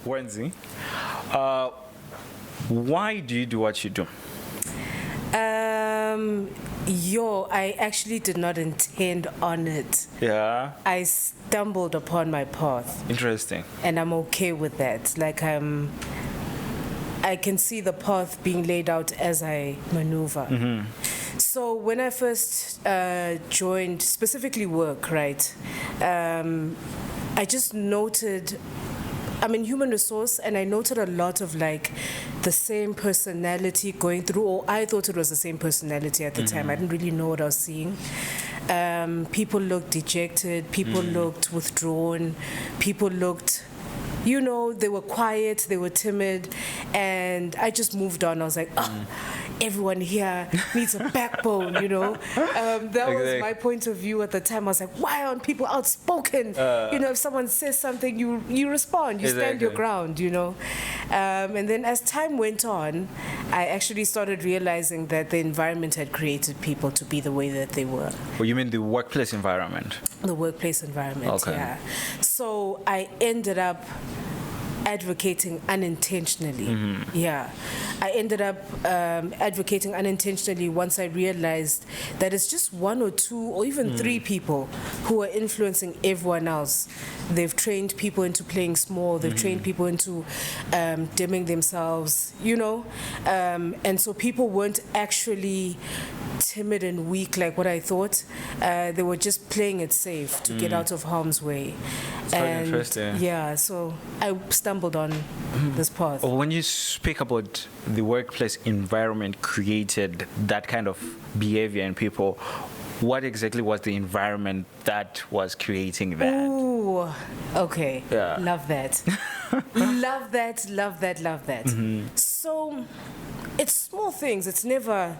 Wendzile, uh, why do you do what you do? I actually did not intend on it. Yeah. I stumbled upon my path, Interesting. and I'm okay with that. I can see the path being laid out as I maneuver. So when I first joined, specifically work, right, I just noted, I'm in human resource, and I noted a lot of the same personality going through, or I thought it was the same personality at the time. I didn't really know what I was seeing. People looked dejected, people looked withdrawn, people looked, they were quiet, they were timid, and I just moved on. I was like, everyone here needs a backbone, That was my point of view at the time. I was like, why aren't people outspoken? If someone says something, you respond, you stand your ground, And then as time went on, I actually started realizing that the environment had created people to be the way that they were. Well, you mean the workplace environment? The workplace environment, Okay. yeah. So I ended up advocating unintentionally. Yeah. I ended up advocating unintentionally once I realized that it's just one or two or even three people who are influencing everyone else. They've trained people into playing small, they've trained people into dimming themselves, and so people weren't actually timid and weak like what I thought. They were just playing it safe to get out of harm's way. It's quite interesting. Yeah, so I stumbled on this path. When you speak about the workplace environment created that kind of behavior in people, what exactly was the environment that was creating that? Ooh, okay. Yeah. Love that. Love that. So it's small things. It's never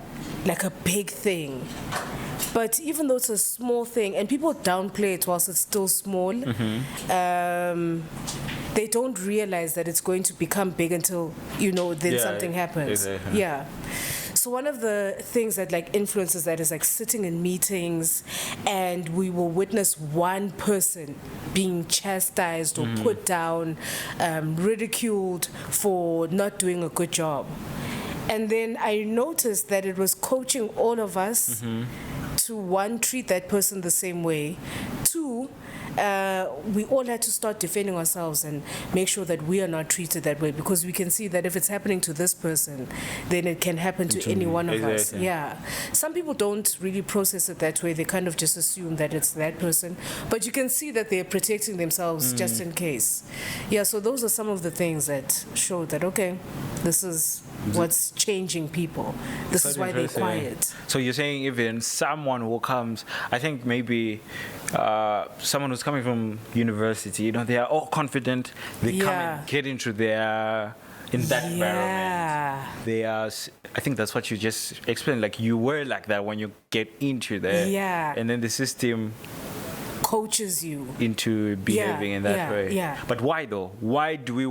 like a big thing. But even though it's a small thing, and people downplay it whilst it's still small, they don't realize that it's going to become big until, then something happens. Exactly. Yeah. So one of the things that influences that is sitting in meetings, and we will witness one person being chastised or put down, ridiculed for not doing a good job. And then I noticed that it was coaching all of us to, one, treat that person the same way, two, we all had to start defending ourselves and make sure that we are not treated that way, because we can see that if it's happening to this person, then it can happen to any one of us. Yeah. Some people don't really process it that way. They kind of just assume that it's that person. But you can see that they're protecting themselves just in case. Yeah, so those are some of the things that show that, okay, this is what's changing people. This is why they're quiet. So you're saying even someone who comes, I think maybe someone who's coming from university, they are all confident, they come and get into their, in that environment. They are, I think that's what you just explained, like you were like that when you get into there. Yeah. And then the system coaches you into behaving in that way. Yeah. But why though? Why do we,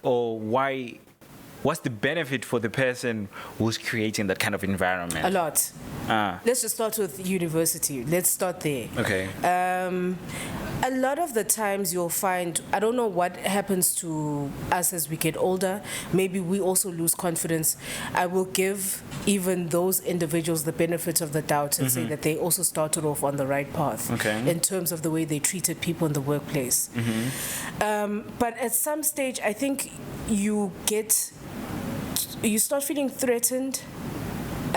or why, what's the benefit for the person who's creating that kind of environment? A lot. Let's just start with university. Let's start there. Okay. A lot of the times you'll find, I don't know what happens to us as we get older, maybe we also lose confidence. I will give even those individuals the benefit of the doubt and say that they also started off on the right path in terms of the way they treated people in the workplace. But at some stage, I think you start feeling threatened.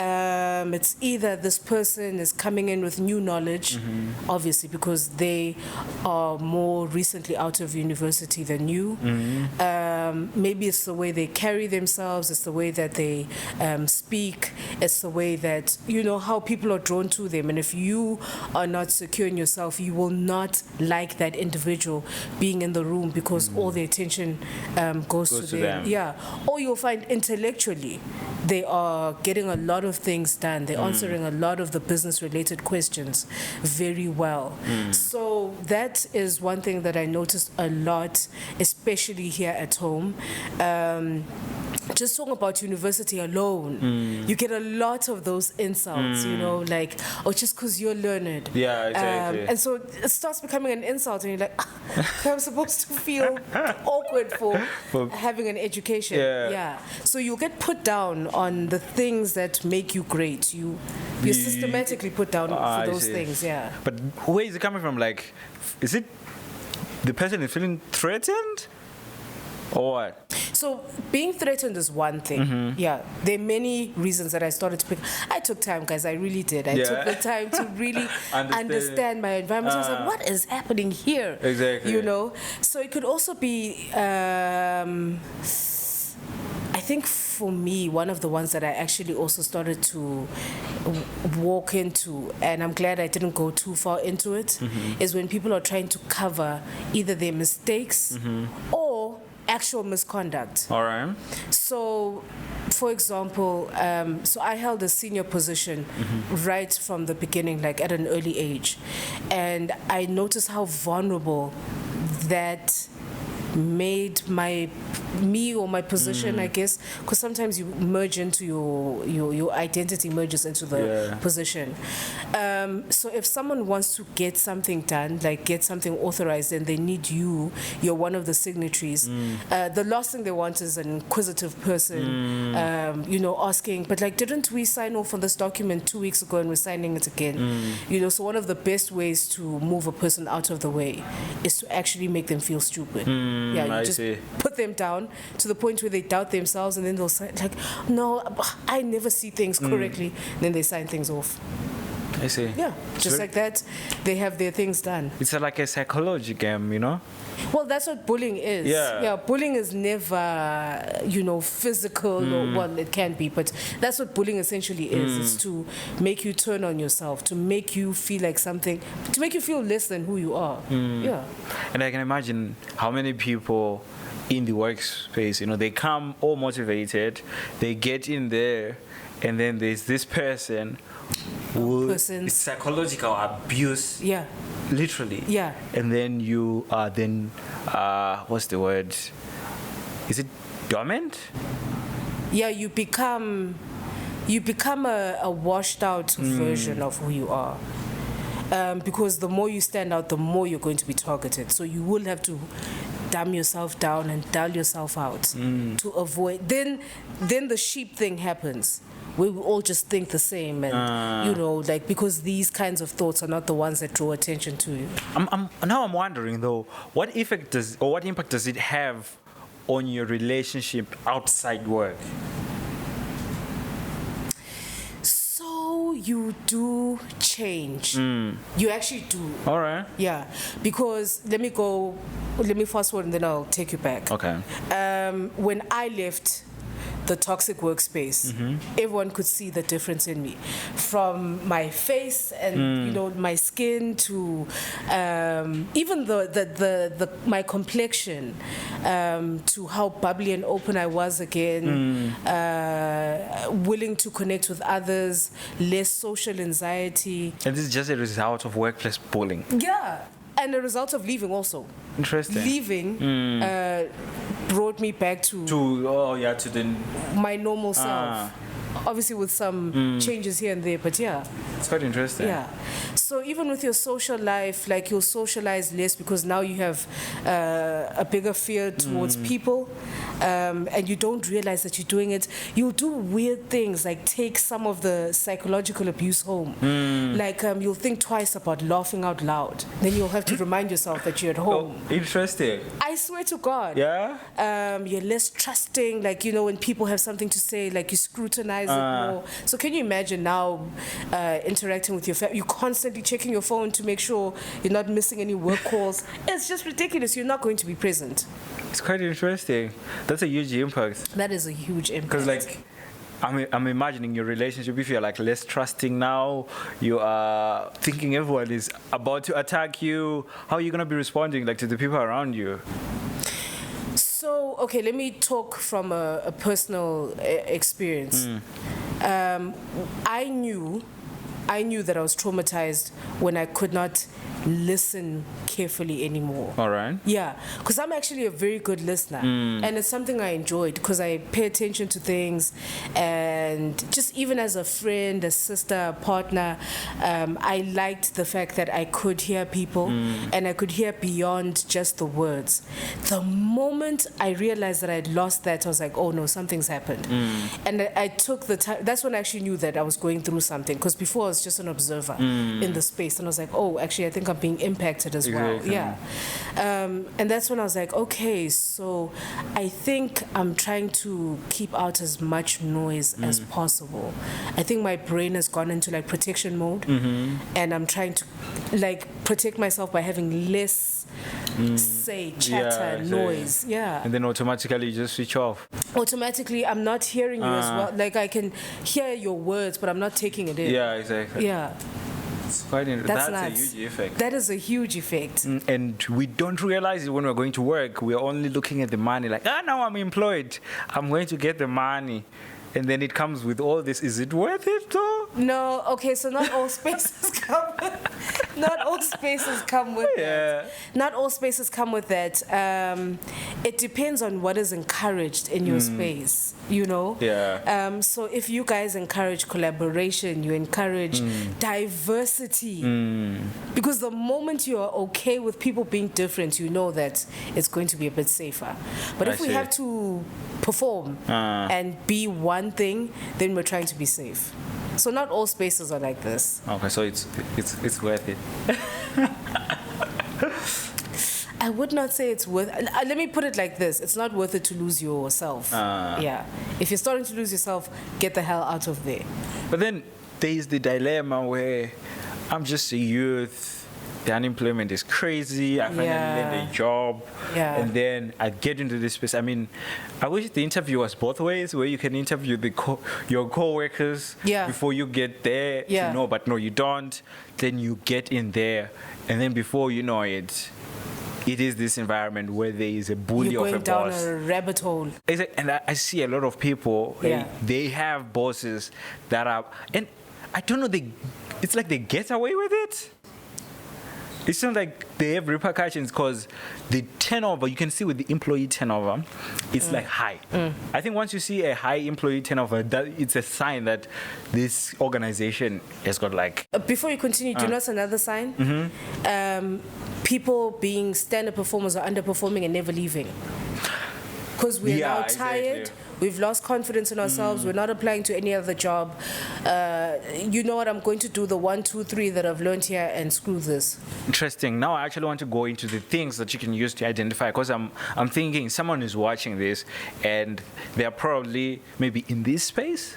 It's either this person is coming in with new knowledge, obviously, because they are more recently out of university than you. Maybe it's the way they carry themselves, it's the way that they speak, it's the way that, how people are drawn to them. And if you are not secure in yourself, you will not like that individual being in the room, because all the attention goes to them. Yeah. Or you'll find intellectually they are getting a lot of things done. They're answering a lot of the business-related questions very well. So that is one thing that I noticed a lot, especially here at home. home, just talking about university alone, you get a lot of those insults, you know, like, oh, just because you're learned. Yeah, exactly. And so it starts becoming an insult, and you're like, I'm supposed to feel awkward for having an education. Yeah. So you'll get put down on the things that make you great. You're systematically put down for those things, yeah. But where is it coming from? Like, is it the person is feeling threatened? Or what? So being threatened is one thing. Yeah, there are many reasons that I started to pick. I took time, guys. I really did. I took the time to really understand my environment. I was like, what is happening here? Exactly. You know. So it could also be. I think for me, one of the ones that I actually also started to walk into, and I'm glad I didn't go too far into it, is when people are trying to cover either their mistakes or actual misconduct. All right. So, for example, so I held a senior position right from the beginning, like at an early age, and I noticed how vulnerable that made me or my position, I guess, because sometimes you merge into your identity merges into the position. So if someone wants to get something done, like get something authorized, and they need you're one of the signatories, the last thing they want is an inquisitive person, you know, asking, but like, didn't we sign off on this document 2 weeks ago and we're signing it again? You know, so one of the best ways to move a person out of the way is to actually make them feel stupid. Yeah, you just put them down to the point where they doubt themselves, and then they'll say, like, no, I never see things correctly. Then they sign things off. I see. Yeah, just like that, they have their things done. It's like a psychology game, you know? Well, that's what bullying is. Yeah, bullying is never, you know, physical, or, well, it can be, but that's what bullying essentially is. It's to make you turn on yourself, to make you feel like something, to make you feel less than who you are. Yeah. And I can imagine how many people in the workspace, you know, they come all motivated, they get in there, and then there's this person who it's psychological abuse. Yeah. Literally. Yeah. And then you are what's the word? Is it dormant? Yeah, you become a washed out version of who you are. Because the more you stand out, the more you're going to be targeted. So you will have to dumb yourself down and dull yourself out to avoid. Then the sheep thing happens, where we all just think the same, and you know, like, because these kinds of thoughts are not the ones that draw attention to you. I'm wondering though, what impact does it have on your relationship outside work? So you do change. You actually do. All right. Yeah, because let me fast forward and then I'll take you back. Okay. When I left the toxic workspace, everyone could see the difference in me, from my face and you know, my skin to even my complexion, to how bubbly and open I was again, willing to connect with others, less social anxiety. And this is just a result of workplace bullying. Yeah. And a result of leaving also. Interesting. Leaving brought me back to my normal self. Obviously with some changes here and there, but yeah. It's quite interesting. Yeah. So even with your social life, like, you'll socialize less because now you have a bigger fear towards people, and you don't realize that you're doing it. You'll do weird things, like take some of the psychological abuse home. Like you'll think twice about laughing out loud. Then you'll have to remind yourself that you're at home. Oh, interesting. I swear to God. Yeah? You're less trusting, like, you know, when people have something to say, like, you scrutinize it more. So can you imagine now interacting with your family? You're constantly checking your phone to make sure you're not missing any work calls. It's just ridiculous. You're not going to be present. It's quite interesting. That's a huge impact. That is a huge impact. Because, like, I'm imagining your relationship, if you're, like, less trusting now, you are thinking everyone is about to attack you, how are you going to be responding, like, to the people around you? So, okay, let me talk from a personal experience. I knew that I was traumatized when I could not listen carefully anymore. All right. Yeah, because I'm actually a very good listener, and it's something I enjoyed because I pay attention to things, and just even as a friend, a sister, a partner, I liked the fact that I could hear people and I could hear beyond just the words. The moment I realized that I'd lost that, I was like, oh no, something's happened. And I took the time. That's when I actually knew that I was going through something, because before I was just an observer in the space, and I was like, oh, actually, I think I'm being impacted as well. Yeah. And that's when I was like, okay, so I think I'm trying to keep out as much noise as possible. I think my brain has gone into like protection mode, and I'm trying to like protect myself by having less say, chatter, noise. Yeah. And then automatically you just switch off. Automatically, I'm not hearing you as well. Like I can hear your words, but I'm not taking it in. Yeah, exactly. Yeah. It's quite that's a huge effect. That is a huge effect. And we don't realize it when we're going to work. We're only looking at the money like, now I'm employed. I'm going to get the money. And then it comes with all this. Is it worth it though? No, okay, so not all spaces come not all spaces come with that. Not all spaces come with that. It depends on what is encouraged in your space, you know? Yeah. So if you guys encourage collaboration, you encourage diversity. Because the moment you are okay with people being different, you know that it's going to be a bit safer. But if we have to perform and be one thing, then we're trying to be safe. So not all spaces are like this. Okay, so it's worth it. I would not say it's worth. Let me put it like this: it's not worth it to lose yourself. Yeah, if you're starting to lose yourself, get the hell out of there. But then there is the dilemma where I'm just a youth. The unemployment is crazy. I finally land a job, and then I get into this space. I mean, I wish the interview was both ways, where you can interview your co-workers before you get there. To know, but no, you don't. Then you get in there, and then before you know it, it is this environment where there is a bully of a boss. You're going down a rabbit hole. And I see a lot of people. They have bosses that are, and I don't know. It's like they get away with it. It's not like they have repercussions, because the turnover, you can see with the employee turnover, it's like high. I think once you see a high employee turnover, it's a sign that this organization has got like... Before you continue, do you know what's another sign? People being standard performers or underperforming and never leaving. Because we're now tired. Exactly. We've lost confidence in ourselves. We're not applying to any other job. You know what? I'm going to do the 1, 2, 3 that I've learned here and screw this. Interesting. Now I actually want to go into the things that you can use to identify, because I'm thinking someone is watching this and they're probably maybe in this space,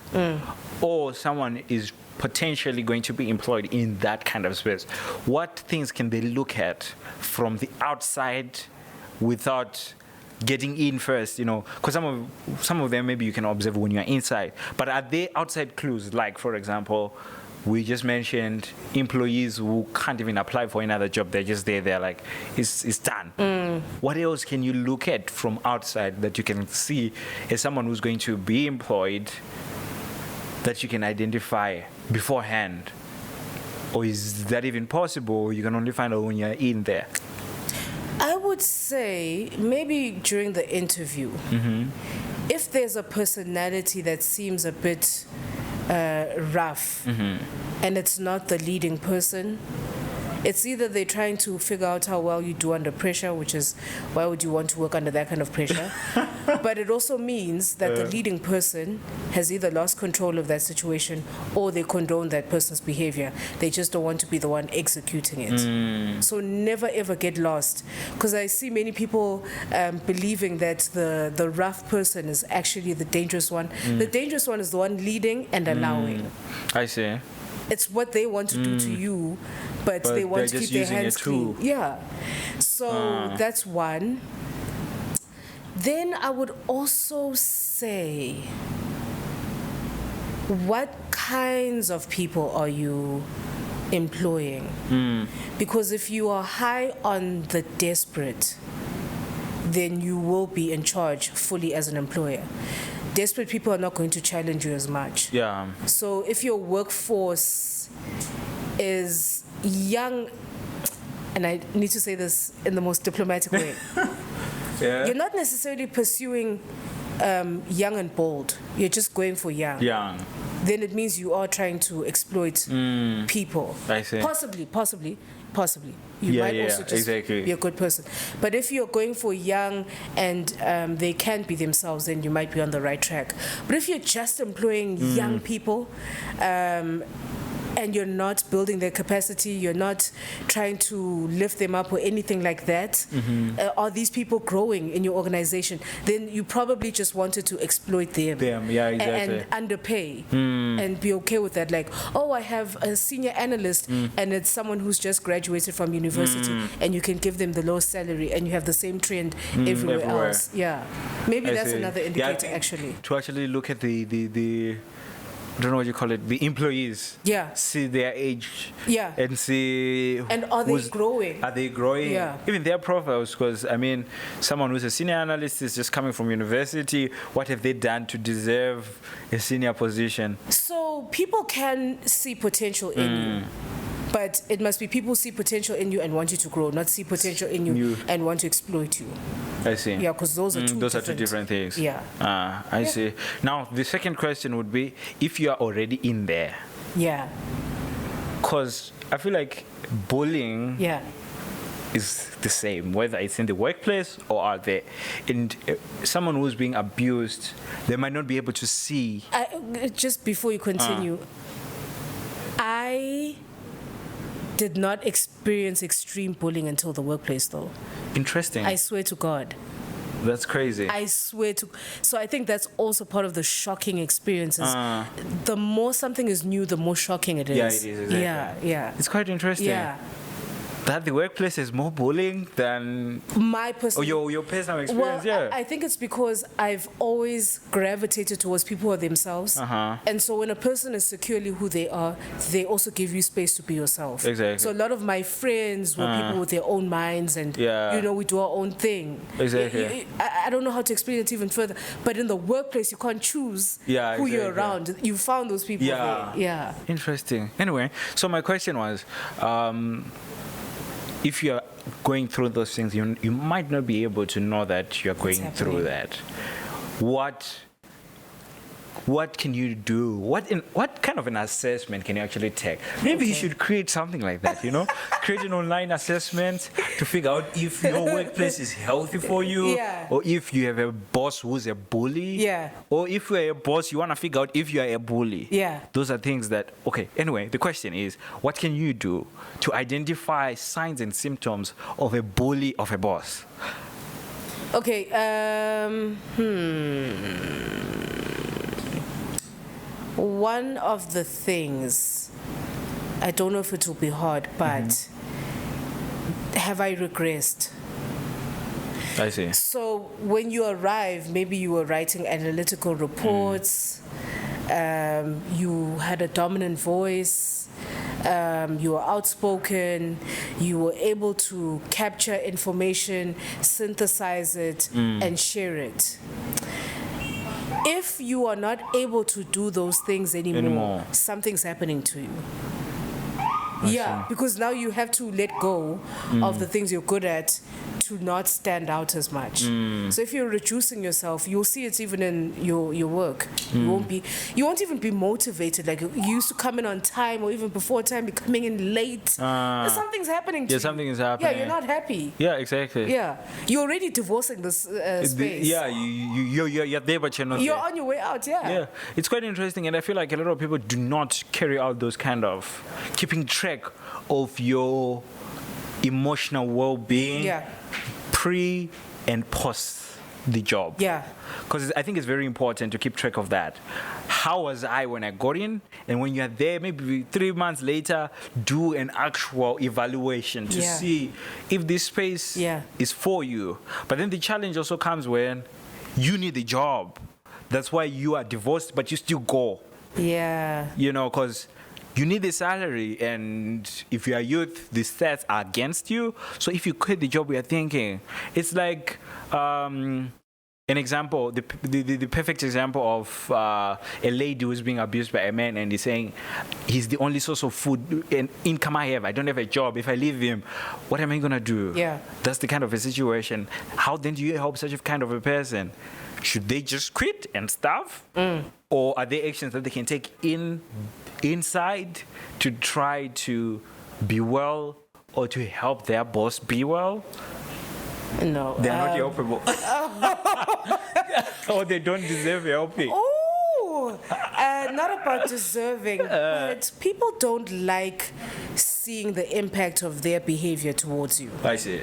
or someone is potentially going to be employed in that kind of space. What things can they look at from the outside without getting in first, you know, because some of them maybe you can observe when you're inside, but are there outside clues? Like, for example, we just mentioned employees who can't even apply for another job. They're just there. They're like, it's done. What else can you look at from outside that you can see as someone who's going to be employed, that you can identify beforehand? Or is that even possible? You can only find out when you're in there. I would say maybe during the interview, if there's a personality that seems a bit rough and it's not the leading person, it's either they're trying to figure out how well you do under pressure, which is why would you want to work under that kind of pressure? But it also means that the leading person has either lost control of that situation or they condone that person's behavior. They just don't want to be the one executing it. So never ever get lost, because I see many people believing that the rough person is actually the dangerous one. The dangerous one is the one leading and allowing. I see. It's what they want to do to you, but they want to keep their hands clean. Yeah. So that's one. Then I would also say, what kinds of people are you employing? Because if you are high on the desperate, then you will be in charge fully as an employer. Desperate people are not going to challenge you as much. Yeah. So if your workforce is young, and I need to say this in the most diplomatic way. Yeah. You're not necessarily pursuing young and bold. You're just going for young. Young. Then it means you are trying to exploit people. I see. Possibly. You Yeah, might yeah, also just exactly. be a good person. But if you're going for young and they can't be themselves, then you might be on the right track. But if you're just employing young people, and you're not building their capacity, you're not trying to lift them up or anything like that, are these people growing in your organization? Then you probably just wanted to exploit them. Yeah, exactly. And underpay and be okay with that. Like, oh, I have a senior analyst and it's someone who's just graduated from university and you can give them the lowest salary and you have the same trend everywhere else. Yeah. Maybe I that's see. another indicator, Yeah, actually. to actually look at the I don't know what you call it, the employees. Yeah. See their age. Yeah. And see. And are they growing? Are they growing? Yeah. Even their profiles, because I mean, someone who's a senior analyst is just coming from university. What have they done to deserve a senior position? So people can see potential in you. But it must be people see potential in you and want you to grow, not see potential in you and want to exploit you. I see. Yeah, because those are two different things. Yeah. I see. Now, the second question would be if you are already in there. Yeah. Because I feel like bullying is the same, whether it's in the workplace or out there. And someone who's being abused, they might not be able to see. Just before you continue, I did not experience extreme bullying until the workplace, though. Interesting. I swear to God. That's crazy. I swear to. So I think that's also part of the shocking experiences. The more something is new, the more shocking it is. Yeah, it is, exactly. Yeah. It's quite interesting. Yeah. That the workplace is more bullying than my personal. Your personal experience. Well, I think it's because I've always gravitated towards people who are themselves, and so when a person is securely who they are, they also give you space to be yourself. Exactly. So a lot of my friends were people with their own minds, and we do our own thing. Exactly. I don't know how to explain it even further, but in the workplace you can't choose who you're around. You found those people there. Yeah. Interesting. Anyway, so my question was. If you're going through those things, you might not be able to know that you're going through that. What can you do? What kind of an assessment can you actually take? Maybe you should create something like that, Create an online assessment to figure out if your workplace is healthy for you, or if you have a boss who's a bully, or if you're a boss, you want to figure out if you're a bully. Those are things that, okay, anyway, the question is, what can you do to identify signs and symptoms of a bully of a boss? Okay, one of the things, I don't know if it will be hard, but have I regressed? I see. So when you arrive, maybe you were writing analytical reports, you had a dominant voice, you were outspoken, you were able to capture information, synthesize it, and share it. If you are not able to do those things anymore, something's happening to you. Because now you have to let go of the things you're good at to not stand out as much. So if you're reducing yourself, you'll see it's even in your work. You won't even be motivated. Like you used to come in on time, or even before time, you're coming in late. Something's happening to you. Something is happening. Yeah, you're not happy. Yeah, exactly. Yeah, you're already divorcing this space. You're there, but you're not You're there. on your way out, Yeah, it's quite interesting, and I feel like a lot of people do not carry out those kind of keeping track of your emotional well-being pre and post the job. Because I think it's very important to keep track of that. How was I when I got in? And when you're there, maybe 3 months later, do an actual evaluation to see if this space is for you. But then the challenge also comes when you need the job. That's why you are divorced, but you still go. Because you need the salary, and if you are youth, the stats are against you. So if you quit the job, we are thinking it's like an example, the perfect example of a lady who's being abused by a man, and he's saying he's the only source of food and income I have. I don't have a job. If I leave him, what am I gonna do? Yeah, that's the kind of a situation. How then do you help such a kind of a person? Should they just quit and starve, or are there actions that they can take inside to try to be well or to help their boss be well? No, they're not helpable. Or they don't deserve helping. Oh, not about deserving, but people don't like seeing the impact of their behavior towards you. I see.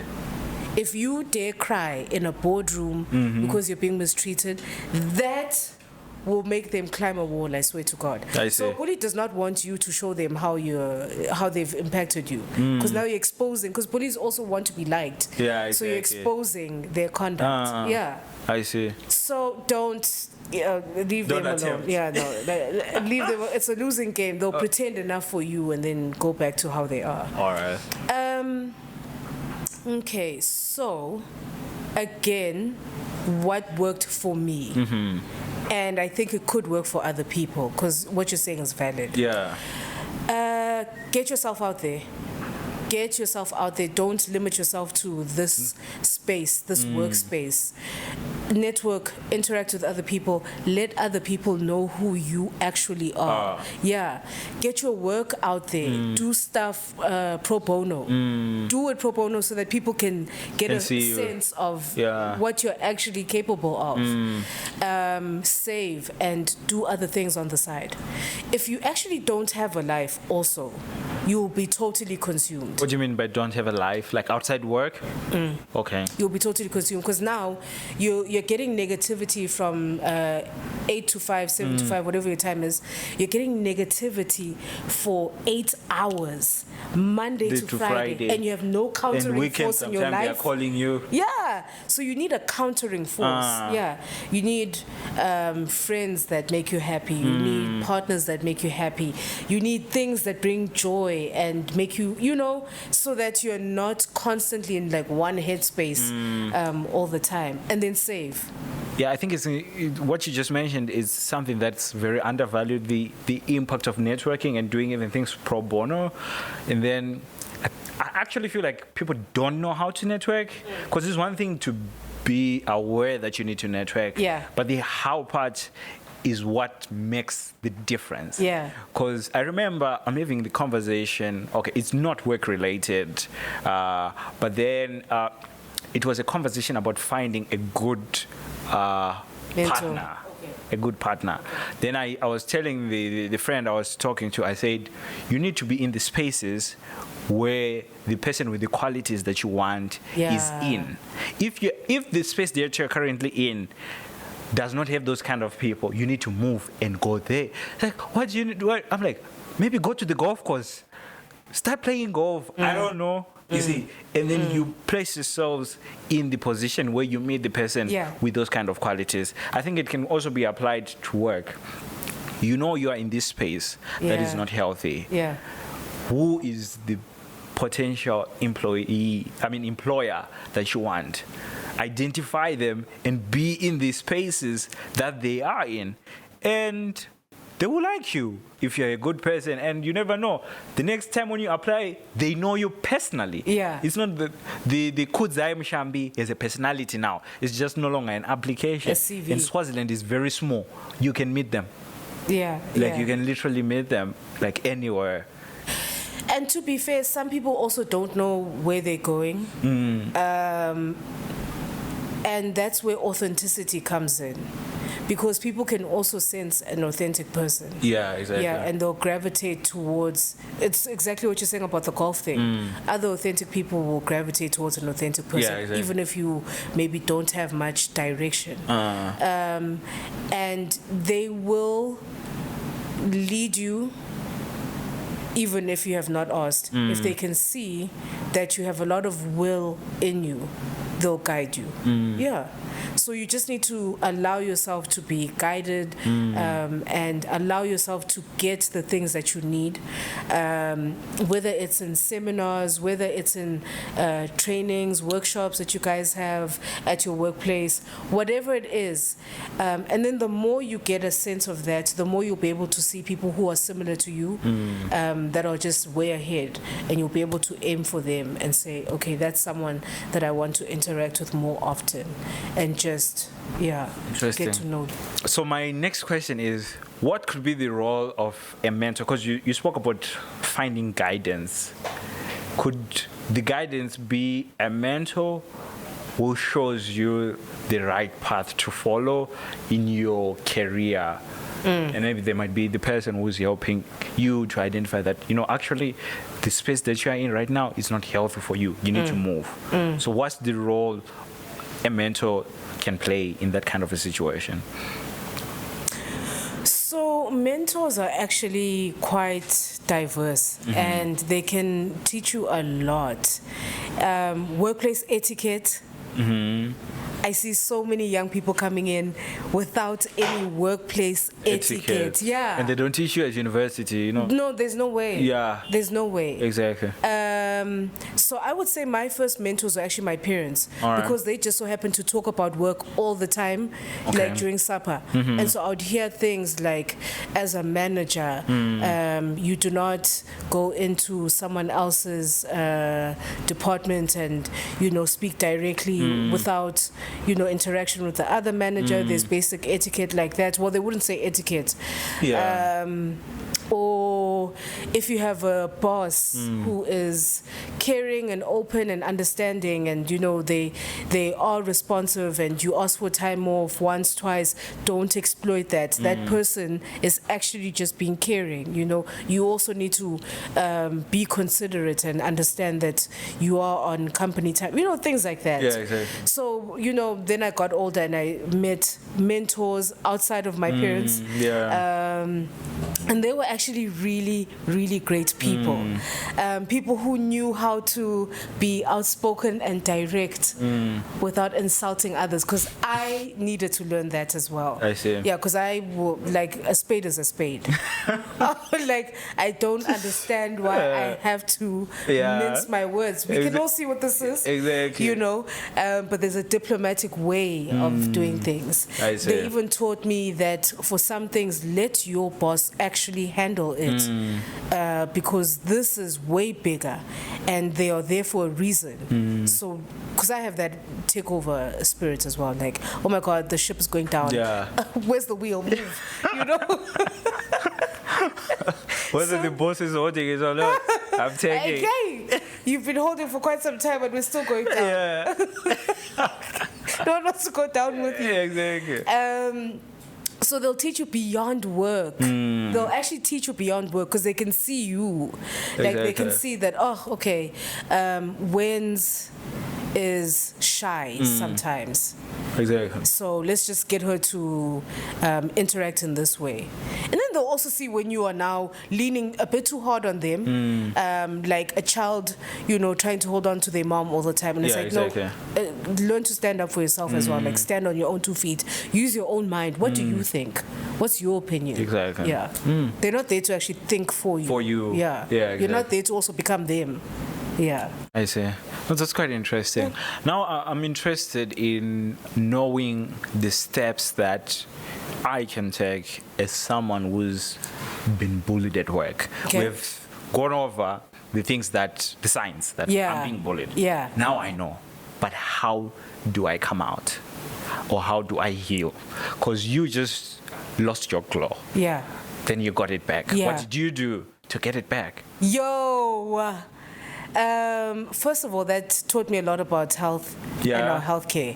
If you dare cry in a boardroom because you're being mistreated, that will make them climb a wall, I swear to God. So bully does not want you to show them how they've impacted you, because now you're exposing, because bullies also want to be liked. Yeah, exactly. So you're exposing their conduct. Yeah. I see. So don't leave don't them attempt. alone. Yeah, no, leave them. It's a losing game. They'll pretend enough for you and then go back to how they are. All right. Okay, so again, what worked for me, and I think it could work for other people, because what you're saying is valid. Yeah. Get yourself out there. Get yourself out there. Don't limit yourself to this space, this workspace. Network, interact with other people. Let other people know who you actually are. Yeah. Get your work out there. Do stuff pro bono. Do it pro bono so that people can get a sense of what you're actually capable of. Save and do other things on the side. If you actually don't have a life also, you'll be totally consumed. What do you mean by don't have a life? Like outside work? Okay. You'll be totally consumed, because now you're getting negativity from 8 to 5, 7 to 5, whatever your time is. You're getting negativity for 8 hours, Monday to Friday, and you have no countering force in your life. They are calling you. Yeah, so you need a countering force. Yeah, you need friends that make you happy. You need partners that make you happy. You need things that bring joy and make you, so that you're not constantly in like one headspace all the time. And then save. Yeah, I think what you just mentioned is something that's very undervalued, the impact of networking and doing even things pro bono. And then I actually feel like people don't know how to network, because it's one thing to be aware that you need to network, but the how part is what makes the difference. Yeah. Because I remember I'm having the conversation, okay, it's not work related, but then it was a conversation about finding a good partner. A good partner. Then I was telling the friend I was talking to, I said, you need to be in the spaces where the person with the qualities that you want is in. If the space that you're currently in does not have those kind of people, you need to move and go there. Like, what do you need? I'm like, maybe go to the golf course. Start playing golf. I don't know. You see, and then you place yourselves in the position where you meet the person with those kind of qualities. I think it can also be applied to work. You are in this space that is not healthy. Yeah. Who is the potential employer that you want? Identify them and be in the spaces that they are in, and they will like you if you're a good person. And you never know, the next time when you apply, they know you personally. Yeah. It's not the Kudzai Mshambi is a personality now. It's just no longer an application. A CV. And Swaziland is very small. You can meet them. Yeah. You can literally meet them like anywhere. And to be fair, some people also don't know where they're going. And that's where authenticity comes in, because people can also sense an authentic person. Yeah, exactly. Yeah, and they'll gravitate towards, it's exactly what you're saying about the golf thing. Other authentic people will gravitate towards an authentic person, exactly. Even if you maybe don't have much direction. And they will lead you even if you have not asked. If they can see that you have a lot of will in you, they'll guide you. Yeah. So So you just need to allow yourself to be guided and allow yourself to get the things that you need, whether it's in seminars, whether it's in trainings, workshops that you guys have at your workplace, whatever it is. And then the more you get a sense of that, the more you'll be able to see people who are similar to you, that are just way ahead, and you'll be able to aim for them and say, okay, that's someone that I want to interact with more often, and just get to know. So my next question is, what could be the role of a mentor? Because you spoke about finding guidance. Could the guidance be a mentor who shows you the right path to follow in your career? And maybe there might be the person who's helping you to identify that, actually the space that you are in right now is not healthy for you. You need to move. So what's the role a mentor can play in that kind of a situation? So mentors are actually quite diverse, and they can teach you a lot. Workplace etiquette. I see so many young people coming in without any workplace etiquette. Yeah. And they don't teach you at university, No, there's no way. Yeah. There's no way. Exactly. So I would say my first mentors were actually my parents, All right. because they just so happen to talk about work all the time, like during supper. And so I would hear things like, as a manager, you do not go into someone else's department and, speak directly without, interaction with the other manager. There's basic etiquette like that. Well, they wouldn't say etiquette. Yeah. Or if you have a boss who is caring and open and understanding, and they are responsive, and you ask for time off once, twice, don't exploit that. That person is actually just being caring. You also need to be considerate and understand that you are on company time. Things like that. Yeah, exactly. So then I got older and I met mentors outside of my parents. Yeah. And they were actually really, really great people. People who knew how to be outspoken and direct without insulting others, because I needed to learn that as well. I see. Yeah, because a spade is a spade. Like, I don't understand why I have to mince my words. We can all see what this is. Exactly. But there's a diplomatic way of doing things. I see. They even taught me that for some things, let your boss actually handle it, because this is way bigger and they are there for a reason. So, because I have that takeover spirit as well, like, oh my God, the ship is going down. Yeah. Where's the wheel? Move. Whether the boss is holding it or not, I'm taking. Okay, you've been holding for quite some time and we're still going down. Yeah. No one wants to go down with you. Yeah, exactly. So they'll teach you beyond work. They'll actually teach you beyond work because they can see you. Like, they can see that, Wenz is shy sometimes. Exactly. So let's just get her to interact in this way. And then they'll also see when you are now leaning a bit too hard on them, like a child, trying to hold on to their mom all the time. And it's like, exactly. no, learn to stand up for yourself as well. Like, stand on your own 2 feet. Use your own mind. What do you think? What's your opinion? Exactly. Yeah. They're not there to actually think for you. For you. Yeah. Yeah, exactly. You're not there to also become them. Yeah. I see. Well, that's quite interesting. Now I'm interested in knowing the steps that I can take as someone who's been bullied at work. Okay. We've gone over the signs that I'm being bullied. Yeah. Now I know. But how do I come out? Or how do I heal? Because you just lost your glow. Yeah. Then you got it back. Yeah. What did you do to get it back? Yo! First of all, that taught me a lot about health and our healthcare.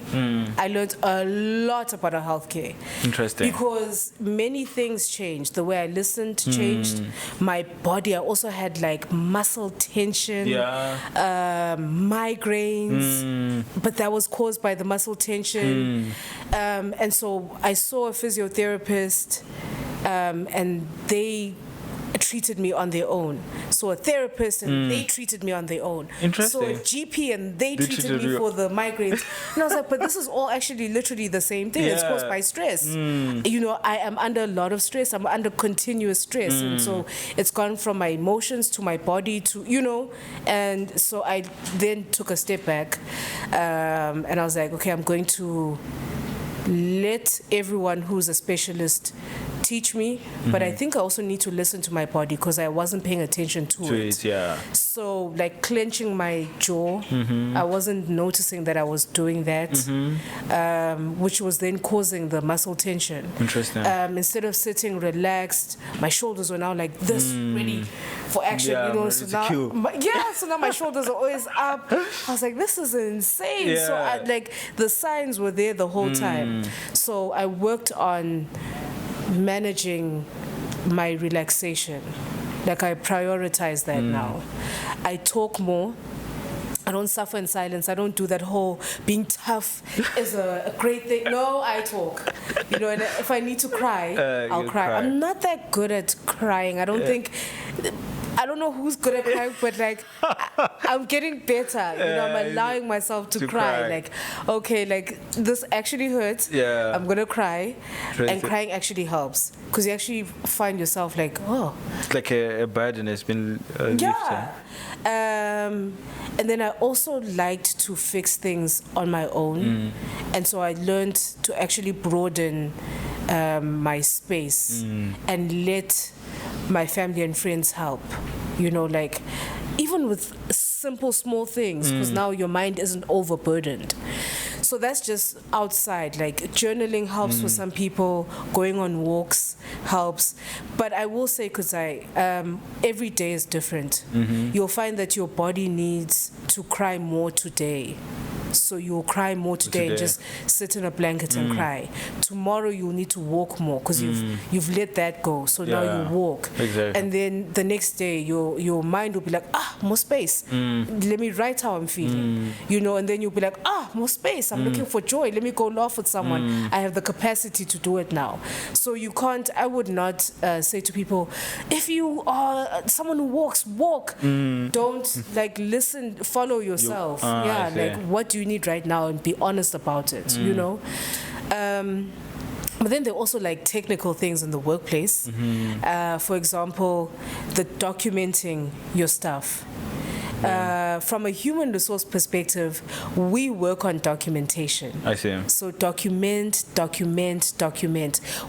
I learned a lot about our healthcare. Interesting. Because many things changed. The way I listened changed. My body, I also had like muscle tension, migraines, but that was caused by the muscle tension. And so I saw a physiotherapist, and they treated me on their own. So a therapist, and they treated me on their own. Interesting. So a GP, and they treated me for the migraines. And I was like, but this is all actually literally the same thing. It's caused by stress. You know, I am under a lot of stress. I'm under continuous stress. And so it's gone from my emotions to my body to, you know, and so I then took a step back, and I was like, okay, I'm going to let everyone who's a specialist teach me, but I think I also need to listen to my body because I wasn't paying attention to it. Yeah. So like clenching my jaw, I wasn't noticing that I was doing that, which was then causing the muscle tension. Interesting. Instead of sitting relaxed, my shoulders were now like this, ready for action. Yeah, you know, ready so to now, kill. so now my shoulders are always up. I was like, this is insane. Yeah. So I, like the signs were there the whole time. So I worked on managing my relaxation. Like I prioritize that now. I talk more. I don't suffer in silence. I don't do that whole being tough is a great thing. No, I talk. You know, and if I need to cry, I'll cry. I'm not that good at crying. I don't think. I don't know who's good at crying, but like I'm getting better. You know, I'm allowing myself to cry. Like, okay, like this actually hurts. Yeah. I'm gonna cry, and crying actually helps because you actually find yourself like, oh, it's like a burden has been lifted. And then I also liked to fix things on my own, and so I learned to actually broaden my space and let my family and friends help. You know, like even with simple small things, because now your mind isn't overburdened. So that's just outside. Like journaling helps for some people. Going on walks helps. But I will say, because every day is different. You'll find that your body needs to cry more today. So you'll cry more today and just sit in a blanket and cry. Tomorrow you'll need to walk more because you've let that go. So now you walk. Exactly. And then the next day your mind will be like, more space. Let me write how I'm feeling. You know, and then you'll be like, more space. I'm looking for joy. Let me go laugh with someone. I have the capacity to do it now. So you can't, I would not say to people, if you are someone who walks, walk. Don't like listen, follow yourself. Like what do you need right now and be honest about it, you know. But then there are also like technical things in the workplace. For example, the documenting your stuff. From a human resource perspective, we work on documentation. I see. So document.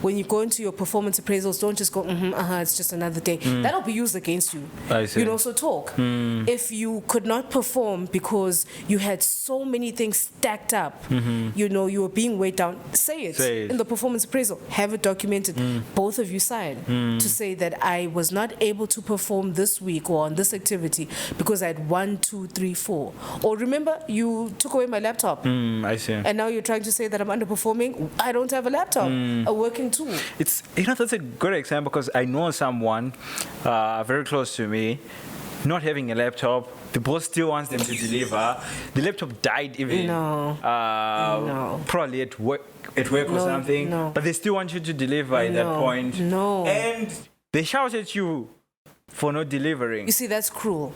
When you go into your performance appraisals, don't just go, it's just another day. That'll be used against you. I see. You know, so talk. If you could not perform because you had so many things stacked up, you know, you were being weighed down, say it in the performance appraisal. Have it documented. Both of you sign to say that I was not able to perform this week or on this activity because I had 1, 2, 3, 4. Or remember, you took away my laptop. I see. And now you're trying to say that I'm underperforming. I don't have a laptop, a working tool. It's, you know, that's a good example because I know someone very close to me not having a laptop. The boss still wants them to deliver. The laptop died even. No. Probably at work or something. No. But they still want you to deliver at that point. No. And they shout at you for not delivering. You see, that's cruel.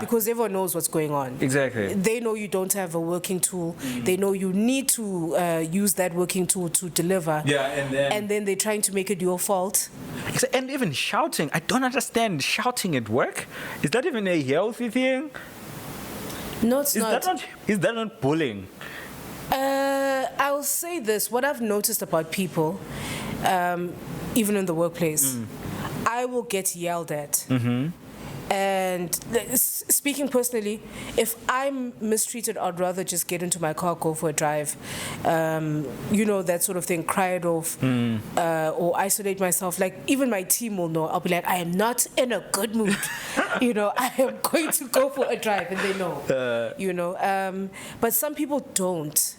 Because everyone knows what's going on. Exactly. They know you don't have a working tool. They know you need to use that working tool to deliver. Yeah, and then they're trying to make it your fault. And even shouting, I don't understand shouting at work. Is that even a healthy thing? No, it's not. Is that not bullying? I'll say this. What I've noticed about people, even in the workplace, I will get yelled at. And speaking personally, if I'm mistreated, I'd rather just get into my car, go for a drive, you know, that sort of thing, cry it off, or isolate myself. Like, even my team will know. I'll be like, I am not in a good mood. You know, I am going to go for a drive, and they know, you know. But some people don't.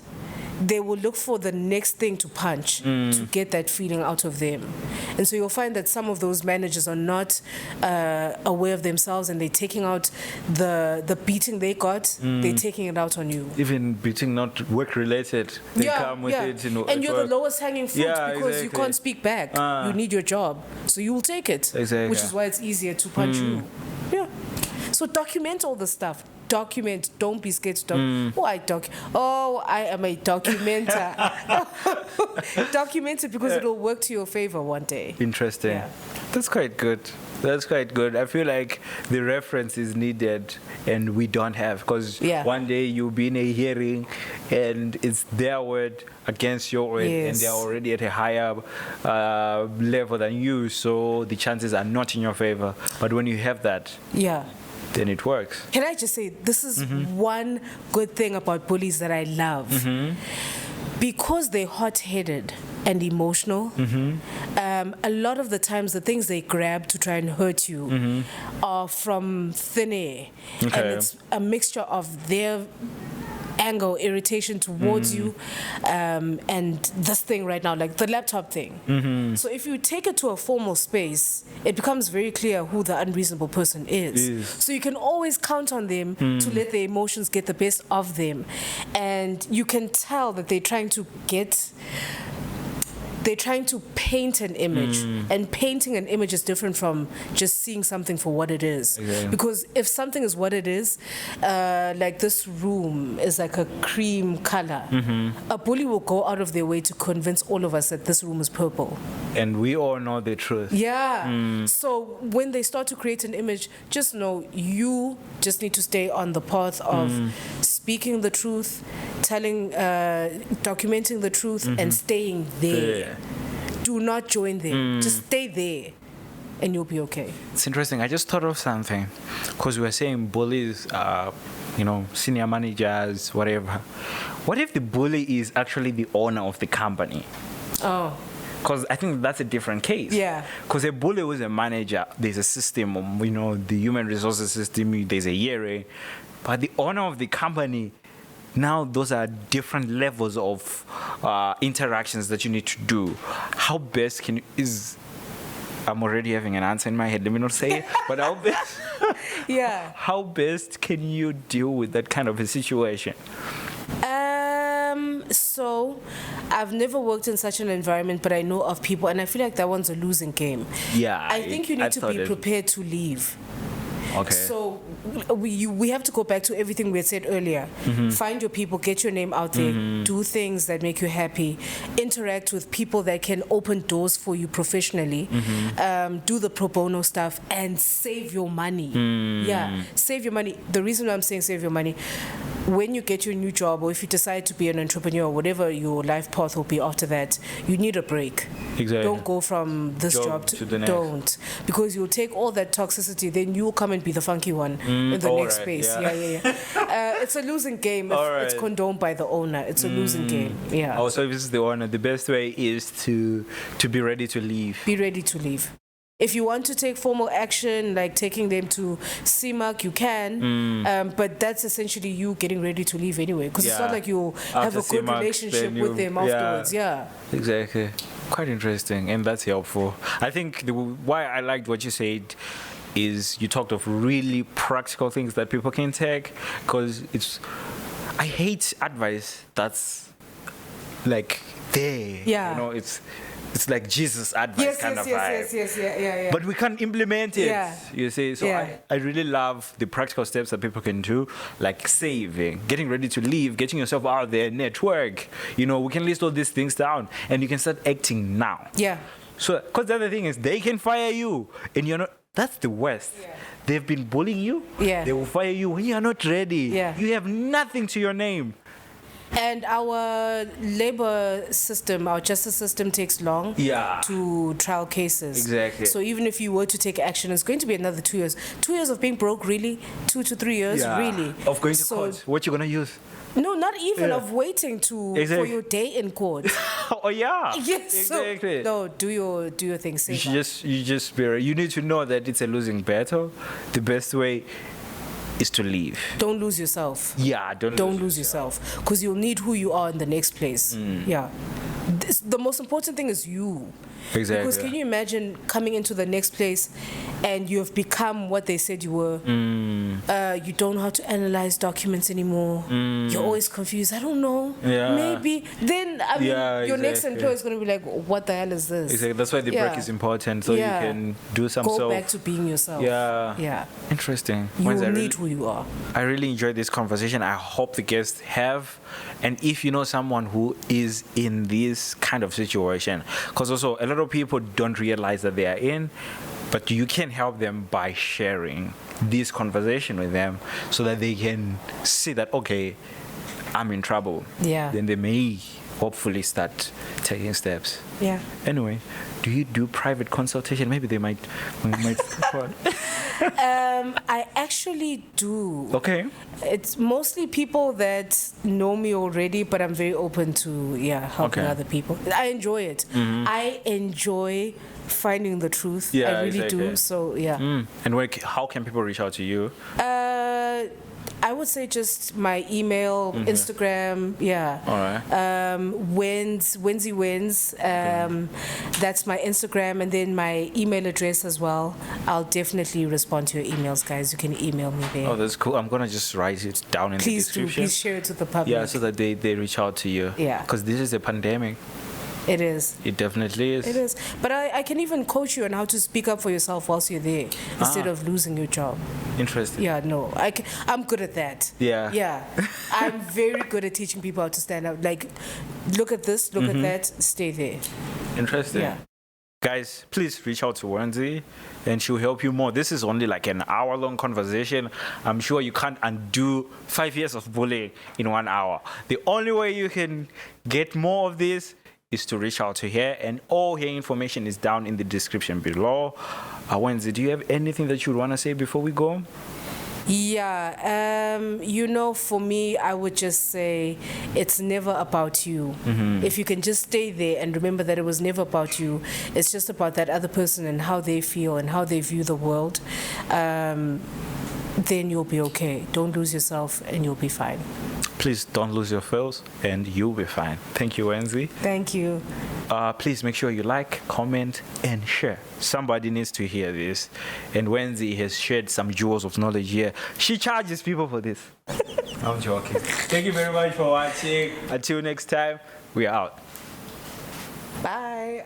they will look for the next thing to punch to get that feeling out of them. And so you'll find that some of those managers are not aware of themselves, and they're taking out the beating they got, they're taking it out on you. Even beating not work related, they come with it. And you're the lowest hanging fruit because you exactly. can't speak back. You need your job, so you will take it. Exactly. Which is why it's easier to punch you. Yeah. So document all the stuff. Document. Don't be scared to talk. I am a documenter. Document it because it'll work to your favor one day. Interesting. Yeah. That's quite good. That's quite good. I feel like the reference is needed and we don't have, because one day you'll be in a hearing and it's their word against your word, and they're already at a higher level than you, so the chances are not in your favor. But when you have that, then it works. Can I just say, this is one good thing about bullies that I love. Because they're hot-headed and emotional, a lot of the times the things they grab to try and hurt you are from thin air. And it's a mixture of their anger, irritation towards you, and this thing right now, like the laptop thing. So if you take it to a formal space, it becomes very clear who the unreasonable person is. So you can always count on them to let their emotions get the best of them. And you can tell that they're trying to paint an image, and painting an image is different from just seeing something for what it is. Because if something is what it is, like this room is like a cream color, a bully will go out of their way to convince all of us that this room is purple. And we all know the truth. So when they start to create an image, just know you just need to stay on the path of speaking the truth, documenting the truth, and staying there. Do not join them. Just stay there, and you'll be okay. It's interesting. I just thought of something, because we were saying bullies are, senior managers, whatever. What if the bully is actually the owner of the company? Because I think that's a different case. Because a bully was a manager, there's a system, the human resources system, there's a hearing. But the owner of the company, now those are different levels of interactions that you need to do. How best can you, I'm already having an answer in my head, let me not say it, but how best, how best can you deal with that kind of a situation? So I've never worked in such an environment, but I know of people, and I feel like that one's a losing game. I think you need to be prepared to leave. So we have to go back to everything we had said earlier. Find your people, get your name out there, do things that make you happy, interact with people that can open doors for you professionally, do the pro bono stuff, and save your money. Save your money. The reason I'm saying save your money, when you get your new job, or if you decide to be an entrepreneur, or whatever your life path will be after that, you need a break. Don't go from this job to the next. Don't. Because you'll take all that toxicity, then you'll come and be the funky one in the next space. It's a losing game if it's condoned by the owner. It's a losing game. So if this is the owner, the best way is to be ready to leave. Be ready to leave. If you want to take formal action, like taking them to CMAC, you can, but that's essentially you getting ready to leave anyway, because it's not like you have a good relationship with them afterwards. Exactly. Quite interesting, and that's helpful. I think why I liked what you said is you talked of really practical things that people can take, because I hate advice that's like there. It's like Jesus advice kind of vibe. But we can't implement it, you see. So I really love the practical steps that people can do, like saving, getting ready to leave, getting yourself out there, network. We can list all these things down, and you can start acting now. So, because the other thing is, they can fire you, and you're not. That's the worst. They've been bullying you. They will fire you when you're not ready. You have nothing to your name. And our labor system, our justice system takes long to trial cases. Exactly. So even if you were to take action, it's going to be another 2 years. 2 years of being broke, really? 2 to 3 years, really? Of going to court. What you going to use? No, not even of waiting for your day in court. Exactly. So, do your thing. You need to know that it's a losing battle. The best way is to leave. Don't lose yourself. Yeah, Don't lose yourself, because you'll need who you are in the next place. Yeah. The most important thing is you. Exactly. Because can you imagine coming into the next place and you have become what they said you were? You don't know how to analyze documents anymore. You're always confused. I don't know. Yeah. Maybe. Then, I mean, your next employer is going to be like, what the hell is this? Exactly. That's why the break is important, so you can do some Go back to being yourself. Yeah. Interesting. You will need who you are. I really enjoyed this conversation. I hope the guests have. And if you know someone who is in this kind of situation, because also a lot of people don't realize that they are in, but you can help them by sharing this conversation with them so that they can see that, okay, I'm in trouble. Yeah. Then they may hopefully start taking steps. Yeah. Anyway, do you do private consultation? Maybe they might I actually do. Okay. It's mostly people that know me already, but I'm very open to helping other people. I enjoy it. I enjoy finding the truth. I really do. So And how can people reach out to you? I would say just my email, Instagram, All right. Wendzile. That's my Instagram, and then my email address as well. I'll definitely respond to your emails, guys. You can email me there. Oh, that's cool. I'm gonna just write it down in the description. Please share it to the public. Yeah, so that they reach out to you. Yeah. Because this is a pandemic. It is. It definitely is. It is. But I can even coach you on how to speak up for yourself whilst you're there instead of losing your job. Interesting. Yeah, no. I'm good at that. Yeah. Yeah. I'm very good at teaching people how to stand up. Like, look at this, look at that, stay there. Interesting. Yeah. Guys, please reach out to Wendzile and she'll help you more. This is only like an hour-long conversation. I'm sure you can't undo 5 years of bullying in 1 hour. The only way you can get more of this is to reach out to her, and all her information is down in the description below. Wendzile, do you have anything that you would want to say before we go? Yeah, for me, I would just say it's never about you. If you can just stay there and remember that it was never about you, it's just about that other person and how they feel and how they view the world, then you'll be okay. Don't lose yourself and you'll be fine. Please don't lose your feels and you'll be fine. Thank you, Wendzile. Thank you. Please make sure you like, comment, and share. Somebody needs to hear this. And Wendzile has shared some jewels of knowledge here. She charges people for this. I'm joking. Thank you very much for watching. Until next time, we are out. Bye.